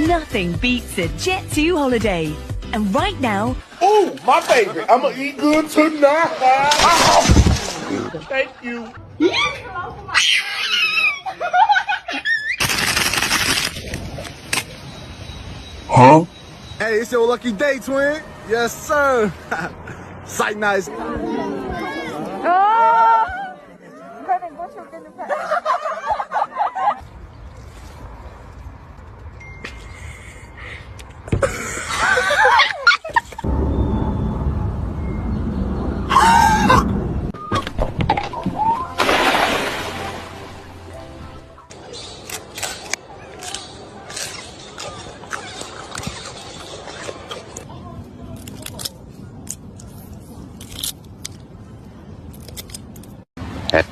Nothing beats a Jet2 holiday. And right now, Ooh, my favorite. I'm gonna eat good tonight. Thank you. Huh? Hey, it's your lucky day, twin. Yes, sir. Sight nice. At